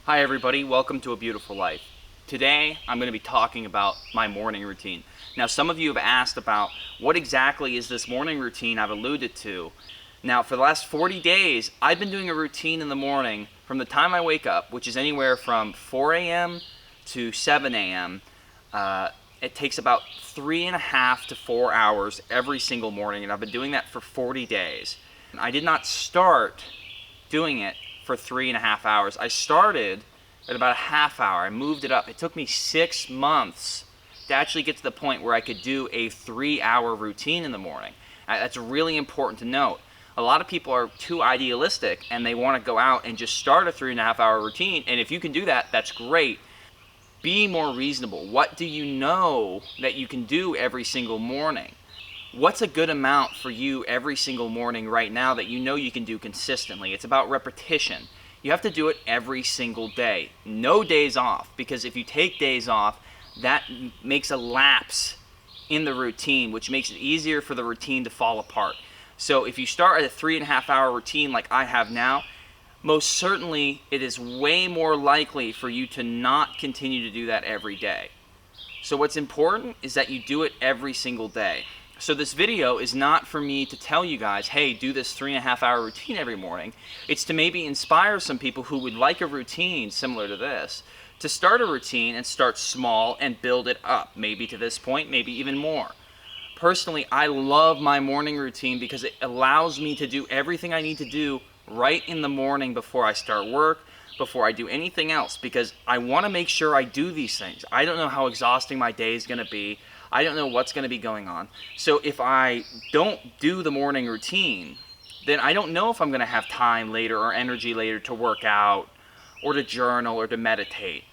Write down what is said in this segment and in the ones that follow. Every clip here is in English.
Hi everybody, welcome to A Beautiful Life. Today I'm going to be talking about my morning routine. Now some of you have asked about what exactly is this morning routine I've alluded to. Now for the last 40 days I've been doing a routine in the morning from the time I wake up, which is anywhere from 4 a.m. to 7 a.m. It takes about 3.5 to 4 hours every single morning, and I've been doing that for 40 days. I did not start doing it for 3.5 hours. I started at about a half hour. I moved it up. It took me 6 months to actually get to the point where I could do a 3-hour routine in the morning. That's really important to note. A lot of people are too idealistic and they want to go out and just start a 3.5-hour routine, and if you can do that, that's great. Be more reasonable. What do you know that you can do every single morning? What's a good amount for you every single morning right now that you know you can do consistently? It's about repetition. You have to do it every single day. No days off, because if you take days off, that makes a lapse in the routine, which makes it easier for the routine to fall apart. So if you start at a 3.5-hour routine like I have now, most certainly it is way more likely for you to not continue to do that every day. So what's important is that you do it every single day. So this video is not for me to tell you guys, hey, do this 3.5-hour routine every morning. It's to maybe inspire some people who would like a routine similar to this, to start a routine and start small and build it up, maybe to this point, maybe even more. Personally, I love my morning routine because it allows me to do everything I need to do right in the morning before I start work, before I do anything else, because I want to make sure I do these things. I don't know how exhausting my day is going to be. I don't know what's going to be going on. So if I don't do the morning routine, then I don't know if I'm going to have time later or energy later to work out or to journal or to meditate.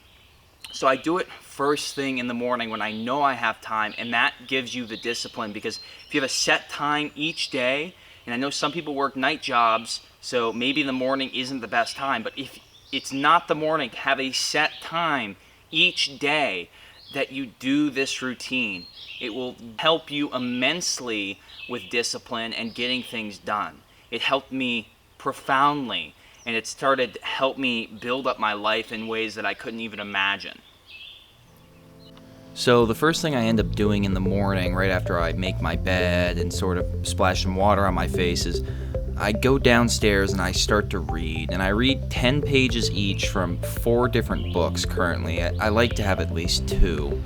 So I do it first thing in the morning when I know I have time, and that gives you the discipline, because if you have a set time each day, and I know some people work night jobs, so maybe the morning isn't the best time, but if it's not the morning, have a set time each day that you do this routine. It will help you immensely with discipline and getting things done. It helped me profoundly, and it started to help me build up my life in ways that I couldn't even imagine. So the first thing I end up doing in the morning, right after I make my bed and sort of splash some water on my face, is I go downstairs and I start to read. And I read 10 pages each from 4 different books currently. I like to have at least 2.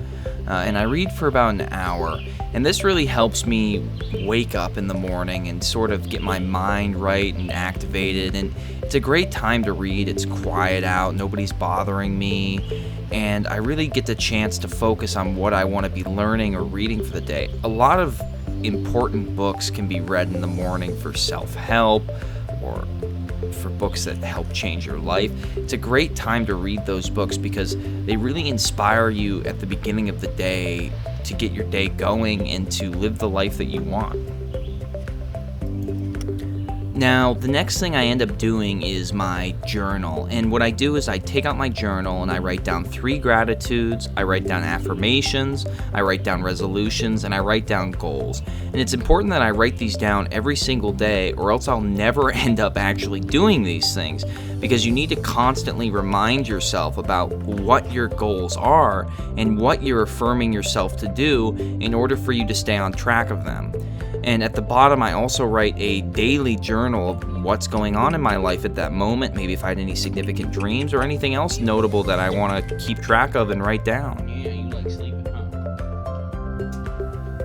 And I read for about an hour. And this really helps me wake up in the morning and sort of get my mind right and activated. And it's a great time to read. It's quiet out, nobody's bothering me, and I really get the chance to focus on what I want to be learning or reading for the day. A lot of important books can be read in the morning for self-help or for books that help change your life. It's a great time to read those books because they really inspire you at the beginning of the day to get your day going and to live the life that you want. Now, the next thing I end up doing is my journal. And what I do is I take out my journal and I write down 3 gratitudes, I write down affirmations, I write down resolutions, and I write down goals. And it's important that I write these down every single day, or else I'll never end up actually doing these things, because you need to constantly remind yourself about what your goals are and what you're affirming yourself to do in order for you to stay on track of them. And at the bottom, I also write a daily journal of what's going on in my life at that moment, maybe if I had any significant dreams or anything else notable that I want to keep track of and write down. Yeah, you like sleeping, huh?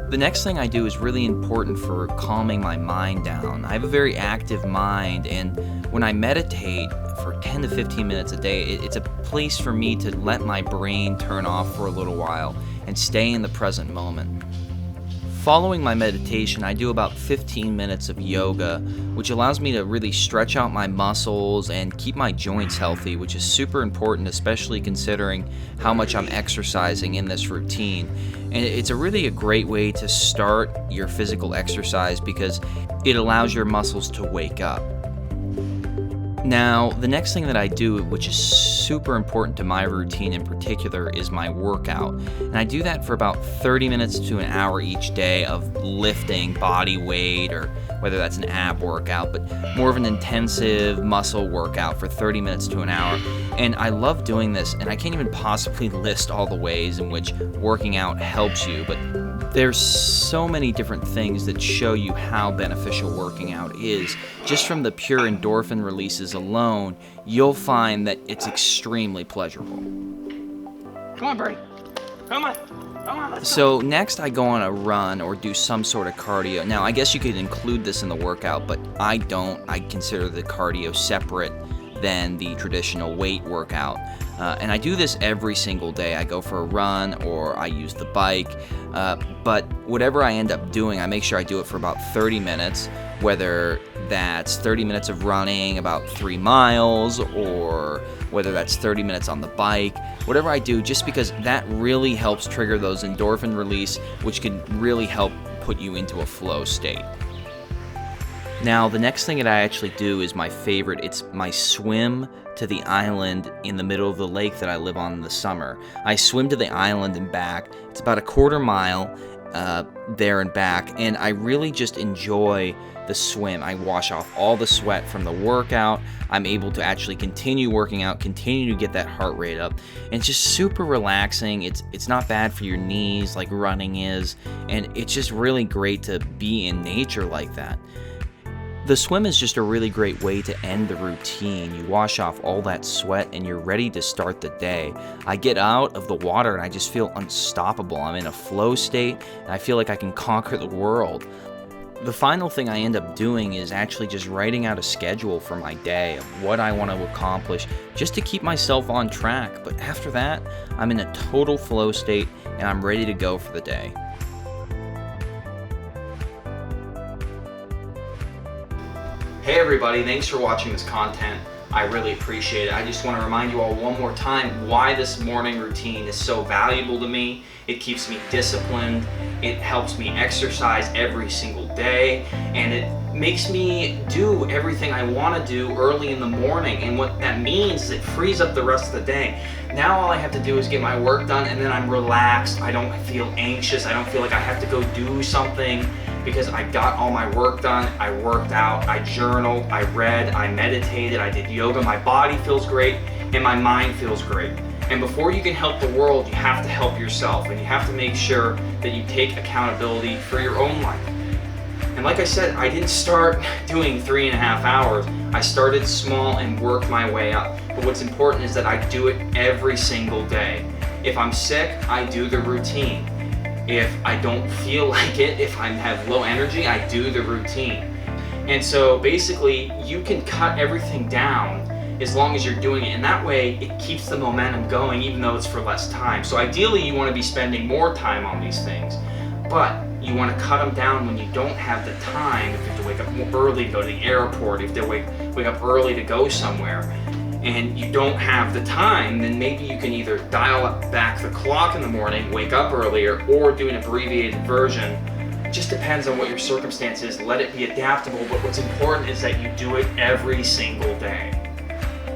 The next thing I do is really important for calming my mind down. I have a very active mind, and when I meditate for 10 to 15 minutes a day, it's a place for me to let my brain turn off for a little while and stay in the present moment. Following my meditation, I do about 15 minutes of yoga, which allows me to really stretch out my muscles and keep my joints healthy, which is super important, especially considering how much I'm exercising in this routine. And it's really a great way to start your physical exercise because it allows your muscles to wake up. Now, the next thing that I do, which is super important to my routine in particular, is my workout. And I do that for about 30 minutes to an hour each day of lifting body weight, or whether that's an ab workout, but more of an intensive muscle workout for 30 minutes to an hour. And I love doing this, and I can't even possibly list all the ways in which working out helps you, but there's so many different things that show you how beneficial working out is. Just from the pure endorphin releases alone, you'll find that it's extremely pleasurable. Come on, Bernie. Come on. Come on, so next I go on a run or do some sort of cardio. Now, I guess you could include this in the workout, but I don't. I consider the cardio separate than the traditional weight workout. And I do this every single day. I go for a run or I use the bike. But whatever I end up doing, I make sure I do it for about 30 minutes, whether that's 30 minutes of running about 3 miles or whether that's 30 minutes on the bike. Whatever I do, just because that really helps trigger those endorphin release, which can really help put you into a flow state. Now, the next thing that I actually do is my favorite. It's my swim to the island in the middle of the lake that I live on in the summer. I swim to the island and back. It's about a quarter mile there and back, and I really just enjoy the swim. I wash off all the sweat from the workout. I'm able to actually continue working out, continue to get that heart rate up, and it's just super relaxing. It's not bad for your knees like running is, and it's just really great to be in nature like that. The swim is just a really great way to end the routine. You wash off all that sweat and you're ready to start the day. I get out of the water and I just feel unstoppable. I'm in a flow state and I feel like I can conquer the world. The final thing I end up doing is actually just writing out a schedule for my day of what I want to accomplish just to keep myself on track. But after that, I'm in a total flow state and I'm ready to go for the day. Hey everybody, thanks for watching this content. I really appreciate it. I just want to remind you all one more time why this morning routine is so valuable to me. It keeps me disciplined, it helps me exercise every single day, and it makes me do everything I want to do early in the morning. And what that means is it frees up the rest of the day. Now all I have to do is get my work done and then I'm relaxed. I don't feel anxious. I don't feel like I have to go do something because I got all my work done. I worked out, I journaled, I read, I meditated, I did yoga. My body feels great and my mind feels great. And before you can help the world, you have to help yourself, and you have to make sure that you take accountability for your own life. And like I said, I didn't start doing 3.5 hours. I started small and worked my way up. But what's important is that I do it every single day. If I'm sick, I do the routine. If I don't feel like it, if I have low energy, I do the routine. And so basically, you can cut everything down as long as you're doing it, and that way it keeps the momentum going even though it's for less time. So ideally you want to be spending more time on these things, but you want to cut them down when you don't have the time. If you have to wake up early to go to the airport, if you have to wake up early to go somewhere, and you don't have the time, then maybe you can either dial up back the clock in the morning, wake up earlier, or do an abbreviated version. It just depends on what your circumstance is. Let it be adaptable, but what's important is that you do it every single day.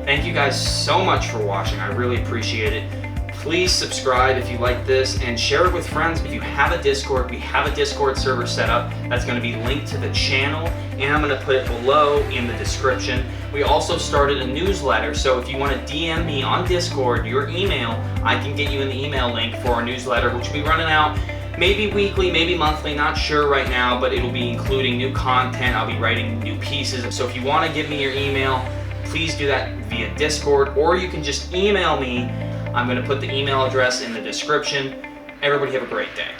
Thank you guys so much for watching. I really appreciate it. Please subscribe if you like this and share it with friends. If you have a Discord, we have a Discord server set up that's going to be linked to the channel, and I'm going to put it below in the description. We also started a newsletter, so if you want to DM me on Discord your email, I can get you in the email link for our newsletter, which will be running out maybe weekly, maybe monthly, not sure right now, but it'll be including new content. I'll be writing new pieces. So if you want to give me your email, please do that via Discord, or you can just email me. I'm going to put the email address in the description. Everybody have a great day.